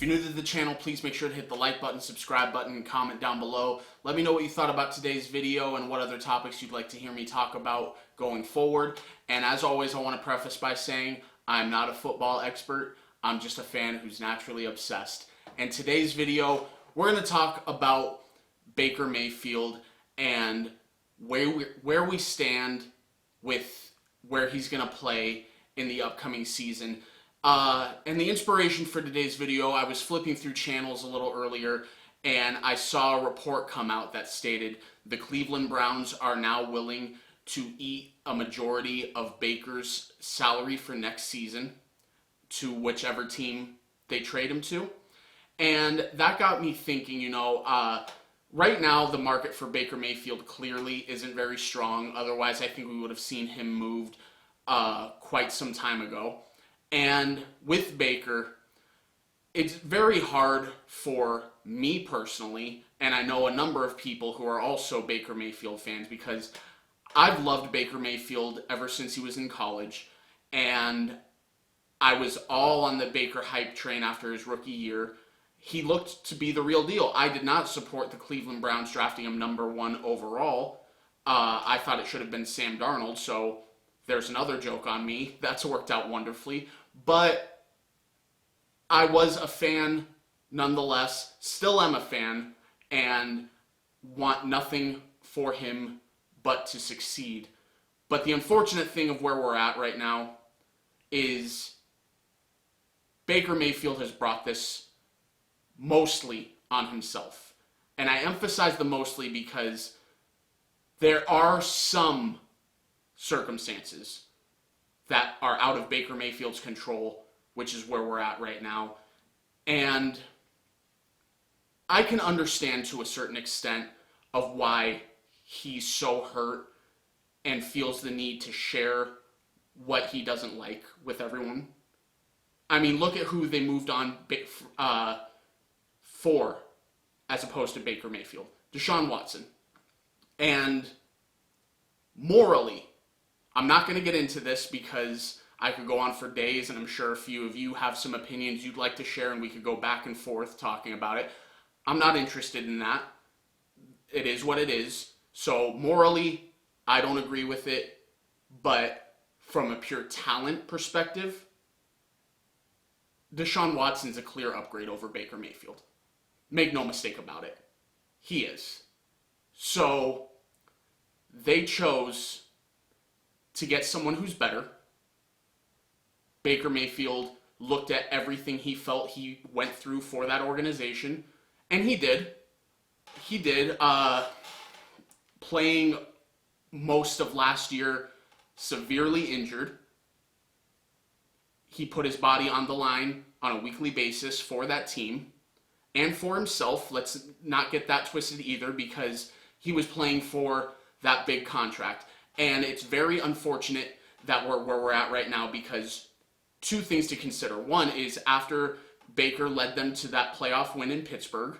you're new to the channel, please make sure to hit the like button, subscribe button, and comment down below. Let me know what you thought about today's video and what other topics you'd like to hear me talk about going forward. And as always, I want to preface by saying I'm not a football expert. I'm just a fan who's naturally obsessed. And today's video, we're going to talk about Baker Mayfield and where we stand with where he's going to play in the upcoming season. And the inspiration for today's video, I was flipping through channels a little earlier and I saw a report come out that stated the Cleveland Browns are now willing to eat a majority of Baker's salary for next season to whichever team they trade him to. And that got me thinking, right now the market for Baker Mayfield clearly isn't very strong. Otherwise, I think we would have seen him moved quite some time ago. And with Baker, it's very hard for me personally, and I know a number of people who are also Baker Mayfield fans, because I've loved Baker Mayfield ever since he was in college, and I was all on the Baker hype train after his rookie year. He looked to be the real deal. I did not support the Cleveland Browns drafting him #1 overall. I thought it should have been Sam Darnold, so there's another joke on me. That's worked out wonderfully. But I was a fan nonetheless, still am a fan, and want nothing for him but to succeed. But the unfortunate thing of where we're at right now is Baker Mayfield has brought this mostly on himself. And I emphasize the mostly because there are some circumstances that are out of Baker Mayfield's control, which is where we're at right now. And I can understand to a certain extent of why he's so hurt and feels the need to share what he doesn't like with everyone. I mean, look at who they moved on for as opposed to Baker Mayfield. Deshaun Watson. And morally, I'm not going to get into this because I could go on for days, and I'm sure a few of you have some opinions you'd like to share, and we could go back and forth talking about it. I'm not interested in that. It is what it is. So morally, I don't agree with it, but from a pure talent perspective, Deshaun Watson's a clear upgrade over Baker Mayfield. Make no mistake about it. He is. So they chose to get someone who's better. Baker Mayfield looked at everything he felt he went through for that organization, and he did. He did. Playing most of last year severely injured. He put his body on the line on a weekly basis for that team and for himself. Let's not get that twisted either, because he was playing for that big contract. And it's very unfortunate that we're where we're at right now, because two things to consider. One is after Baker led them to that playoff win in Pittsburgh,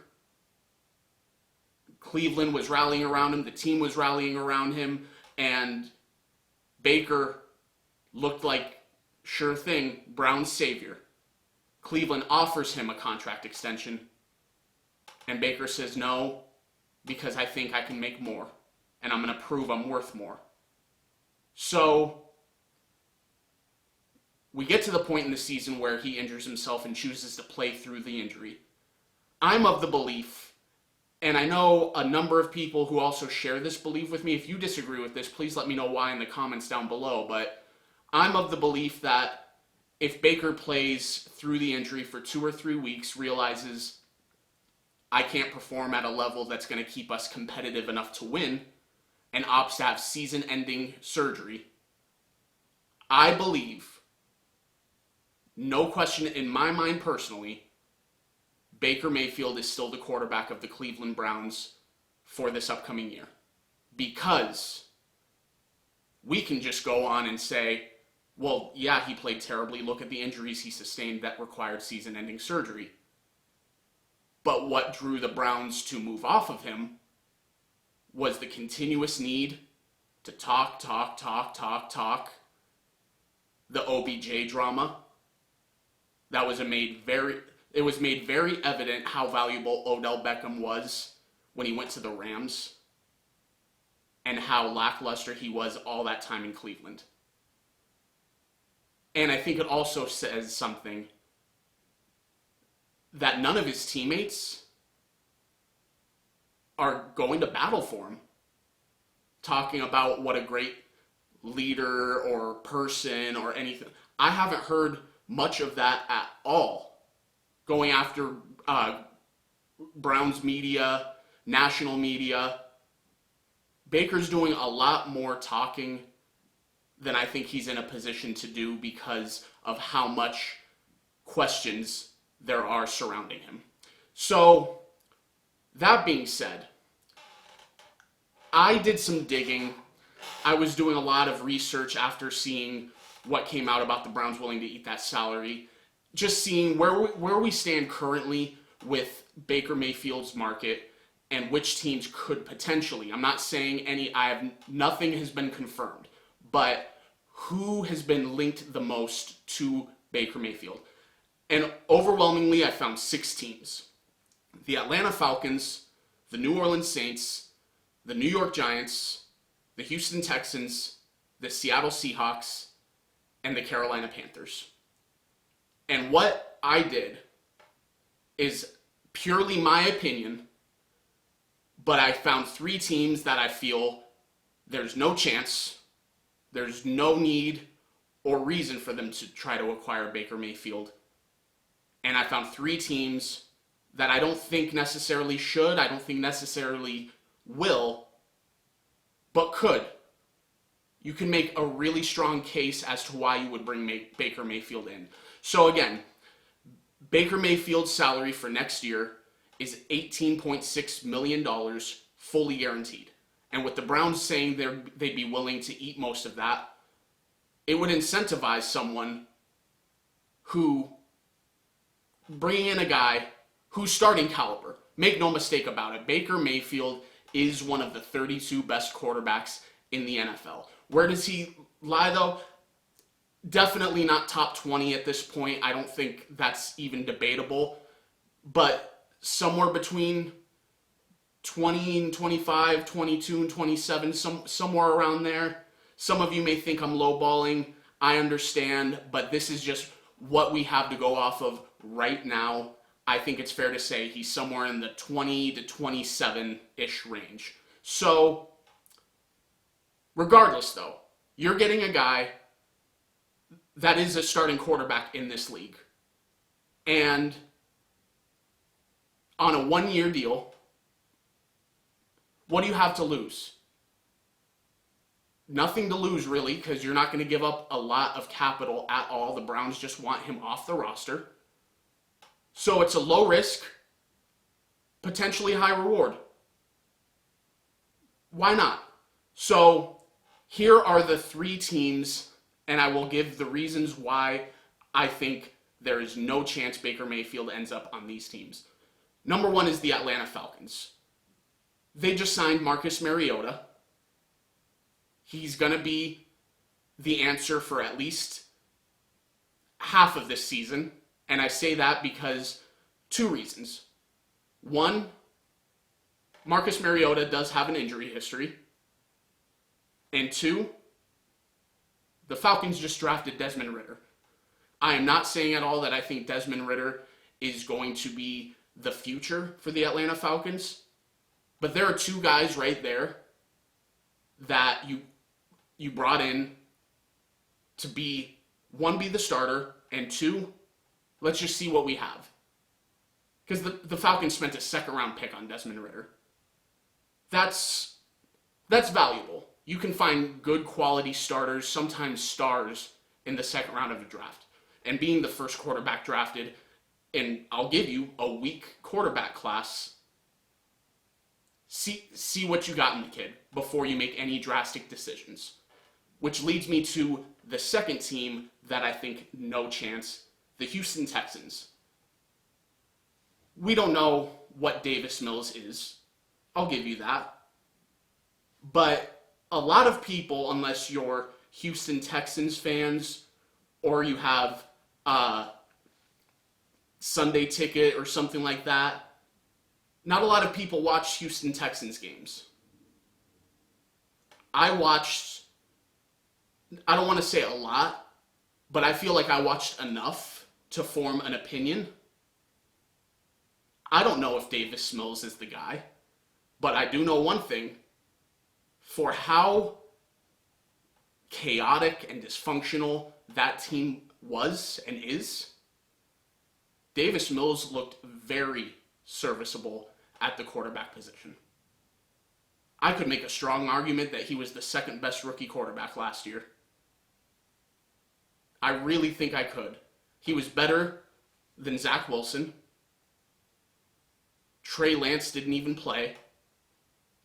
Cleveland was rallying around him, the team was rallying around him, and Baker looked like, sure thing, Brown's savior. Cleveland offers him a contract extension, and Baker says no, because I think I can make more, and I'm going to prove I'm worth more. So we get to the point in the season where he injures himself and chooses to play through the injury. I'm of the belief, and I know a number of people who also share this belief with me. If you disagree with this, please let me know why in the comments down below. But I'm of the belief that if Baker plays through the injury for 2 or 3 weeks, realizes I can't perform at a level that's going to keep us competitive enough to win, and opts to have season-ending surgery, I believe, no question in my mind personally, Baker Mayfield is still the quarterback of the Cleveland Browns for this upcoming year. Because we can just go on and say, well, yeah, he played terribly. Look at the injuries he sustained that required season-ending surgery. But what drew the Browns to move off of him was the continuous need to talk. The OBJ drama. That was it was made very evident how valuable Odell Beckham was when he went to the Rams and how lackluster he was all that time in Cleveland. And I think it also says something that none of his teammates are going to battle for him, talking about what a great leader or person or anything. I haven't heard much of that at all, going after Browns media, national media. Baker's doing a lot more talking than I think he's in a position to do because of how much questions there are surrounding him. So, that being said, I did some digging. I was doing a lot of research after seeing what came out about the Browns willing to eat that salary. Just seeing where we stand currently with Baker Mayfield's market and which teams could potentially. I'm not saying nothing has been confirmed, but who has been linked the most to Baker Mayfield? And overwhelmingly, I found 6 teams. The Atlanta Falcons, the New Orleans Saints, the New York Giants, the Houston Texans, the Seattle Seahawks, and the Carolina Panthers. And what I did is purely my opinion, but I found 3 teams that I feel there's no chance, there's no need or reason for them to try to acquire Baker Mayfield. And I found 3 teams that I don't think necessarily should, I don't think necessarily will, but could. You can make a really strong case as to why you would bring Baker Mayfield in. So again, Baker Mayfield's salary for next year is $18.6 million fully guaranteed. And with the Browns saying they'd be willing to eat most of that, it would incentivize someone who, bringing in a guy who's starting caliber. Make no mistake about it, Baker Mayfield is one of the 32 best quarterbacks in the NFL. Where does he lie though? Definitely not top 20 at this point. I don't think that's even debatable. But somewhere between 20 and 25, 22 and 27, somewhere around there. Some of you may think I'm lowballing. I understand, but this is just what we have to go off of right now. I think it's fair to say he's somewhere in the 20 to 27-ish range. So, regardless though, you're getting a guy that is a starting quarterback in this league. And on a 1-year deal, what do you have to lose? Nothing to lose, really, because you're not going to give up a lot of capital at all. The Browns just want him off the roster. So it's a low risk, potentially high reward. Why not? So here are the 3 teams, and I will give the reasons why I think there is no chance Baker Mayfield ends up on these teams. Number 1 is the Atlanta Falcons. They just signed Marcus Mariota. He's going to be the answer for at least half of this season. And I say that because 2 reasons. 1, Marcus Mariota does have an injury history. And 2, the Falcons just drafted Desmond Ridder. I am not saying at all that I think Desmond Ridder is going to be the future for the Atlanta Falcons. But there are 2 guys right there that you brought in to be, 1, be the starter, and 2, let's just see what we have. Because the Falcons spent a 2nd-round pick on Desmond Ridder. That's valuable. You can find good quality starters, sometimes stars, in the 2nd round of the draft. And being the first quarterback drafted, and I'll give you a weak quarterback class, see what you got in the kid before you make any drastic decisions. Which leads me to the 2nd team that I think no chance, the Houston Texans. We don't know what Davis Mills is. I'll give you that. But a lot of people, unless you're Houston Texans fans or you have Sunday ticket or something like that, not a lot of people watch Houston Texans games. I watched, I don't want to say a lot, but I feel like I watched enough to form an opinion. I don't know if Davis Mills is the guy, but I do know one thing. For how chaotic and dysfunctional that team was and is, Davis Mills looked very serviceable at the quarterback position. I could make a strong argument that he was the second best rookie quarterback last year. I really think I could. He was better than Zach Wilson. Trey Lance didn't even play.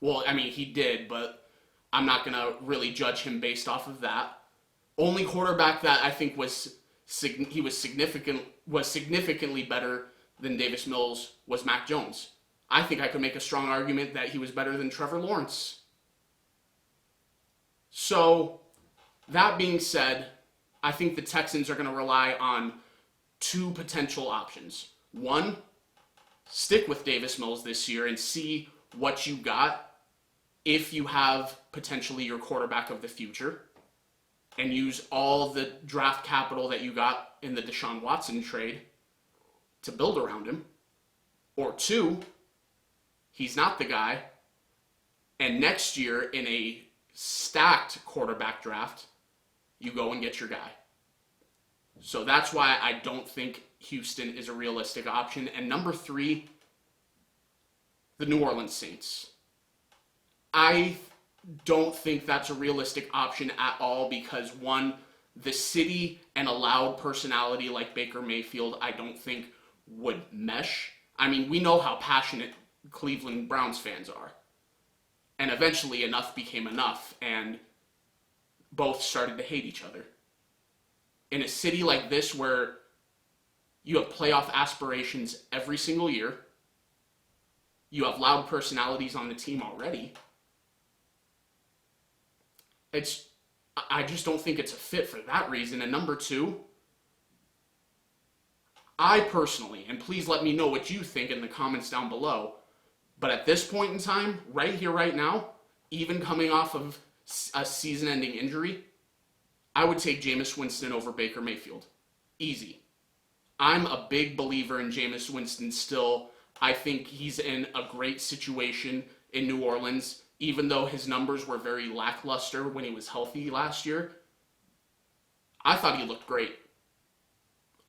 Well, I mean, he did, but I'm not going to really judge him based off of that. Only quarterback that I think was significantly better than Davis Mills was Mac Jones. I think I could make a strong argument that he was better than Trevor Lawrence. So, that being said, I think the Texans are going to rely on two potential options. One, stick with Davis Mills this year and see what you got if you have potentially your quarterback of the future, and use all the draft capital that you got in the Deshaun Watson trade to build around him. Or two, he's not the guy, and next year in a stacked quarterback draft, you go and get your guy. So that's why I don't think Houston is a realistic option. And number three, the New Orleans Saints. I don't think that's a realistic option at all because, one, the city and a loud personality like Baker Mayfield, I don't think would mesh. I mean, we know how passionate Cleveland Browns fans are. And eventually enough became enough, and both started to hate each other. In a city like this where you have playoff aspirations every single year, you have loud personalities on the team already, I just don't think it's a fit for that reason. And number two, I personally, and please let me know what you think in the comments down below, but at this point in time, right here, right now, even coming off of a season-ending injury, I would take Jameis Winston over Baker Mayfield. Easy. I'm a big believer in Jameis Winston still. I think he's in a great situation in New Orleans, even though his numbers were very lackluster when he was healthy last year. I thought he looked great.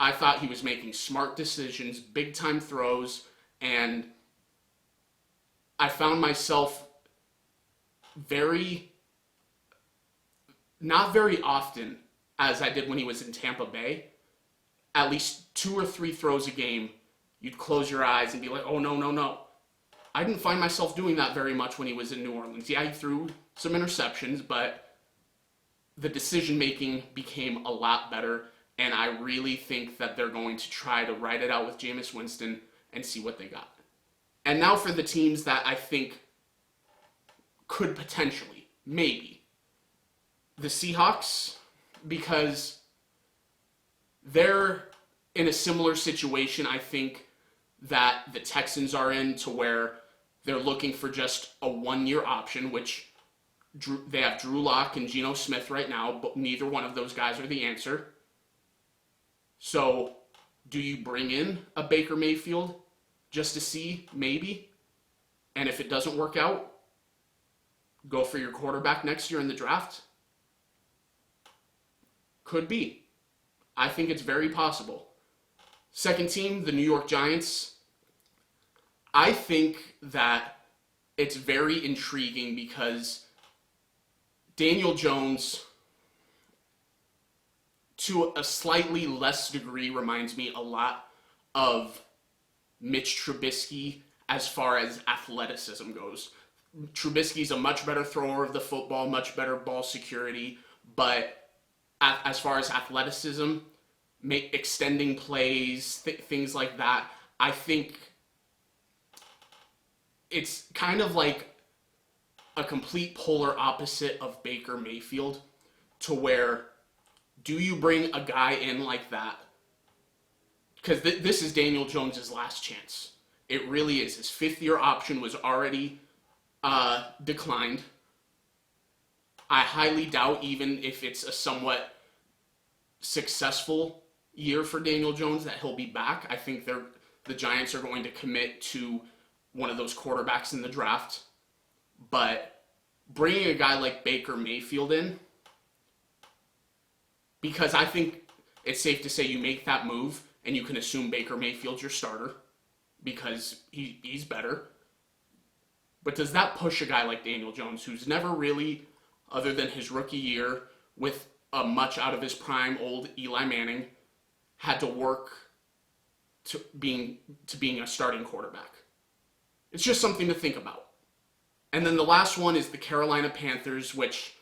I thought he was making smart decisions, big-time throws, and I found myself not very often, as I did when he was in Tampa Bay, at least 2 or 3 throws a game, you'd close your eyes and be like, oh, no, no, no. I didn't find myself doing that very much when he was in New Orleans. Yeah, he threw some interceptions, but the decision-making became a lot better, and I really think that they're going to try to ride it out with Jameis Winston and see what they got. And now for the teams that I think could potentially, maybe. The Seahawks, because they're in a similar situation, I think, that the Texans are in, to where they're looking for just a one-year option, which they have Drew Lock and Geno Smith right now, but neither one of those guys are the answer. So, do you bring in a Baker Mayfield just to see, maybe? And if it doesn't work out, go for your quarterback next year in the draft? Could be. I think it's very possible. Second team, the New York Giants. I think that it's very intriguing because Daniel Jones, to a slightly less degree, reminds me a lot of Mitch Trubisky as far as athleticism goes. Trubisky's a much better thrower of the football, much better ball security, but as far as athleticism, extending plays, things like that, I think it's kind of like a complete polar opposite of Baker Mayfield, to where do you bring a guy in like that because this is Daniel Jones's last chance. It really is. His fifth-year option was already declined. I highly doubt, even if it's a somewhat successful year for Daniel Jones, that he'll be back. I think the Giants are going to commit to one of those quarterbacks in the draft. But bringing a guy like Baker Mayfield in, because I think it's safe to say you make that move and you can assume Baker Mayfield's your starter because he's better. But does that push a guy like Daniel Jones, who's never really, other than his rookie year with a much out of his prime old Eli Manning, had to work to being a starting quarterback? It's just something to think about. And then the last one is the Carolina Panthers, which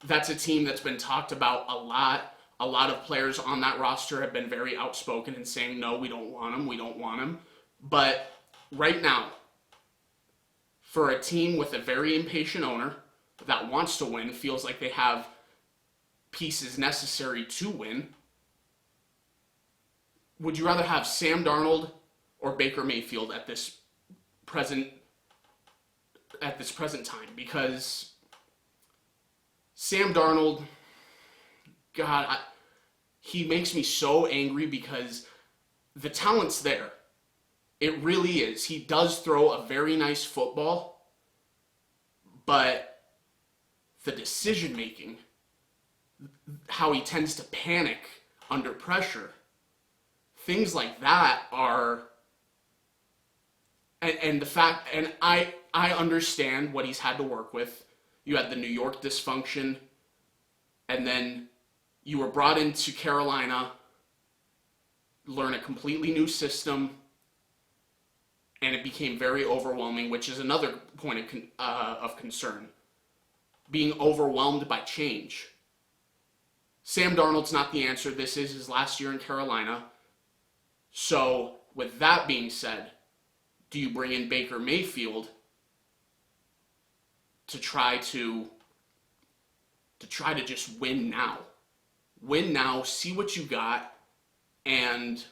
that's a team that's been talked about a lot. A lot of players on that roster have been very outspoken in saying, no, we don't want him, we don't want him. But right now, for a team with a very impatient owner that wants to win, feels like they have pieces necessary to win, would you rather have Sam Darnold or Baker Mayfield at this present time? Because Sam Darnold, God, he makes me so angry because the talent's there. It really is. He does throw a very nice football, but the decision making, how he tends to panic under pressure, things like that are, and the fact, and I understand what he's had to work with. You had the New York dysfunction, and then you were brought into Carolina, learn a completely new system, and it became very overwhelming, which is another point of concern. Being overwhelmed by change. Sam Darnold's not the answer. This is his last year in Carolina. So, with that being said, do you bring in Baker Mayfield to try to just win now? Win now, see what you got, and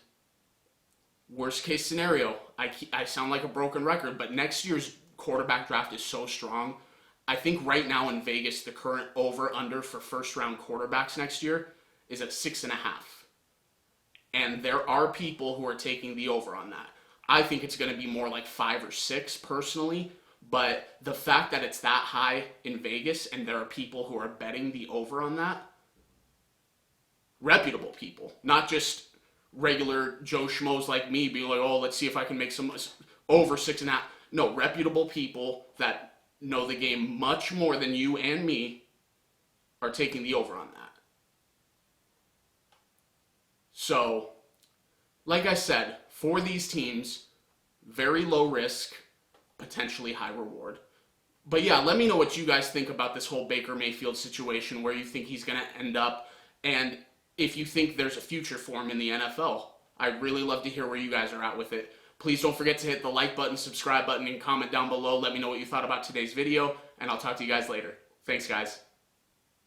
worst case scenario, I sound like a broken record, but next year's quarterback draft is so strong. I think right now in Vegas, the current over-under for first-round quarterbacks next year is at 6.5. And there are people who are taking the over on that. I think it's going to be more like 5 or 6 personally, but the fact that it's that high in Vegas and there are people who are betting the over on that, reputable people, not just regular Joe Schmoes like me being like, oh, let's see if I can make some over 6.5. No, reputable people that know the game much more than you and me are taking the over on that. So, like I said, for these teams, very low risk, potentially high reward. But yeah, let me know what you guys think about this whole Baker Mayfield situation, where you think he's going to end up, and if you think there's a future for him in the NFL. I'd really love to hear where you guys are at with it. Please don't forget to hit the like button, subscribe button, and comment down below. Let me know what you thought about today's video, and I'll talk to you guys later. Thanks, guys.